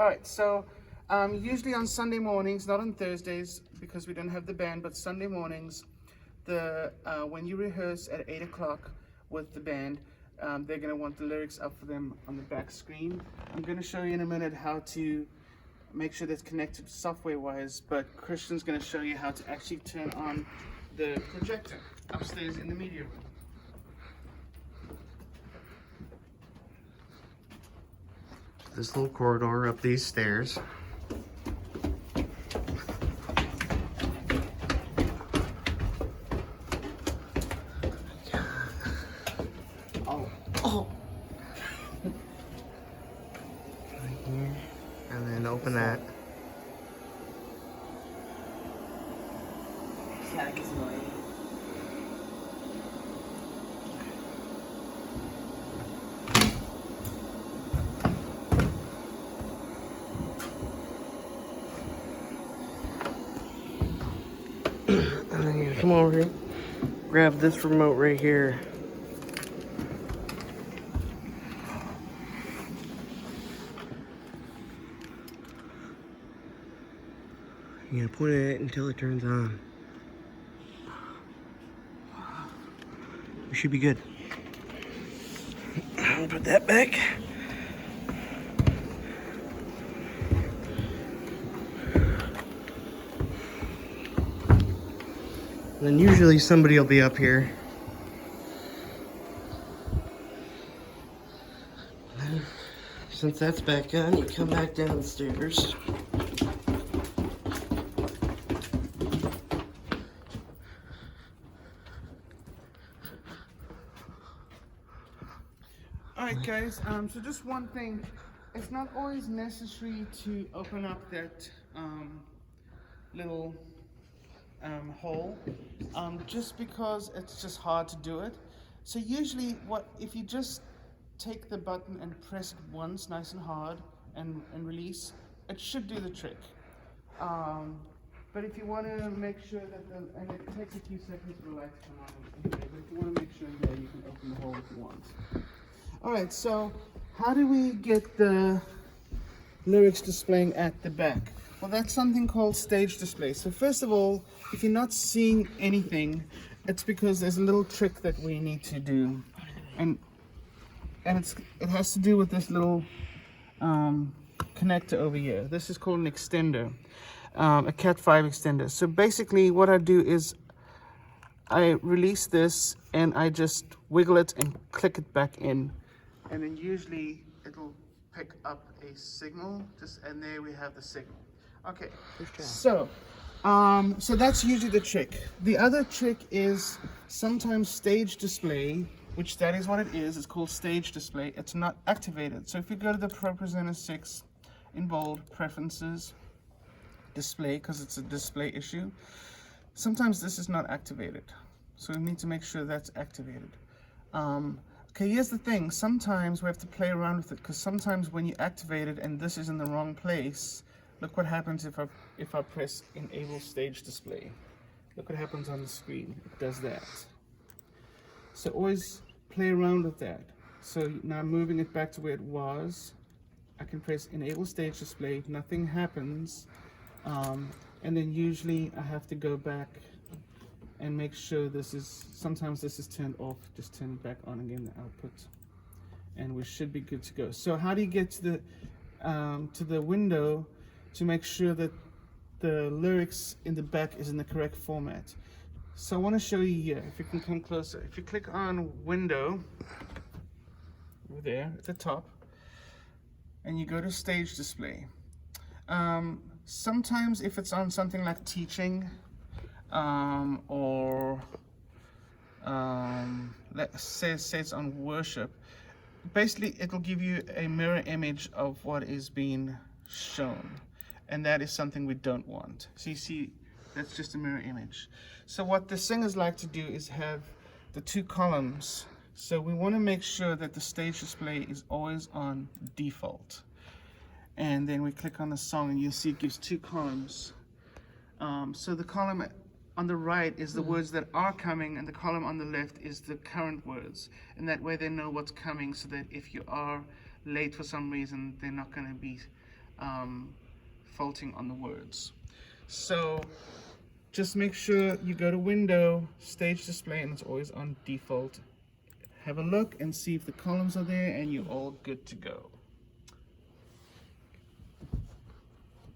All right, so usually on Sunday mornings, not on Thursdays because we don't have the band, but Sunday mornings, when you rehearse at 8 o'clock with the band, they're going to want the lyrics up for them on the back screen. I'm going to show you in a minute how to make sure that's connected software-wise, but Christian's going to show you how to actually turn on the projector upstairs in the media room. This little corridor up these stairs. Oh. Right here. And then open that. Static is annoying. And then you come over here, grab this remote right here. You're gonna put it until it turns on. You should be good. I'll put that back. And then usually somebody will be up here. And then, since that's back on, you come back downstairs. Alright guys, so just one thing, it's not always necessary to open up that little hole, just because it's just hard to do it. So usually if you just take the button and press it once nice and hard and release, it should do the trick. But if you want to make sure that and it takes a few seconds for the light to come on anyway, but if you want to make sure that you can open the hole if you want. Alright, so how do we get the lyrics displaying at the back? Well, that's something called stage display. So first of all, if you're not seeing anything, it's because there's a little trick that we need to do. And it has to do with this little connector over here. This is called an extender, a Cat5 extender. So basically what I do is I release this and I just wiggle it and click it back in. And then usually it'll pick up a signal, and there we have the signal. Okay, so that's usually the trick. The other trick is sometimes stage display, which that is what it is. It's called stage display. It's not activated. So if you go to the Pro Presenter 6 in bold, preferences, display, because it's a display issue, sometimes this is not activated. So we need to make sure that's activated. Okay, here's the thing. Sometimes we have to play around with it, because sometimes when you activate it and this is in the wrong place, look what happens if I press Enable Stage Display. Look what happens on the screen. It does that. So always play around with that. So now moving it back to where it was, I can press Enable Stage Display. Nothing happens, and then usually I have to go back and make sure sometimes this is turned off, just turn it back on again, the output, and we should be good to go. So how do you get to the window to make sure that the lyrics in the back is in the correct format? So I want to show you here, if you can come closer. If you click on window, over there at the top, and you go to stage display, sometimes if it's on something like teaching, or let's say it's on worship, basically it'll give you a mirror image of what is being shown, and that is something we don't want. So you see, that's just a mirror image. So what the singers like to do is have the two columns. So we want to make sure that the stage display is always on default, and then we click on the song and you'll see it gives two columns. So the column on the right is the words that are coming, and the column on the left is the current words, and that way they know what's coming, so that if you are late for some reason, they're not going to be faulting on the words. So just make sure you go to Window, Stage Display, and it's always on default. Have a look and see if the columns are there, and you're all good to go.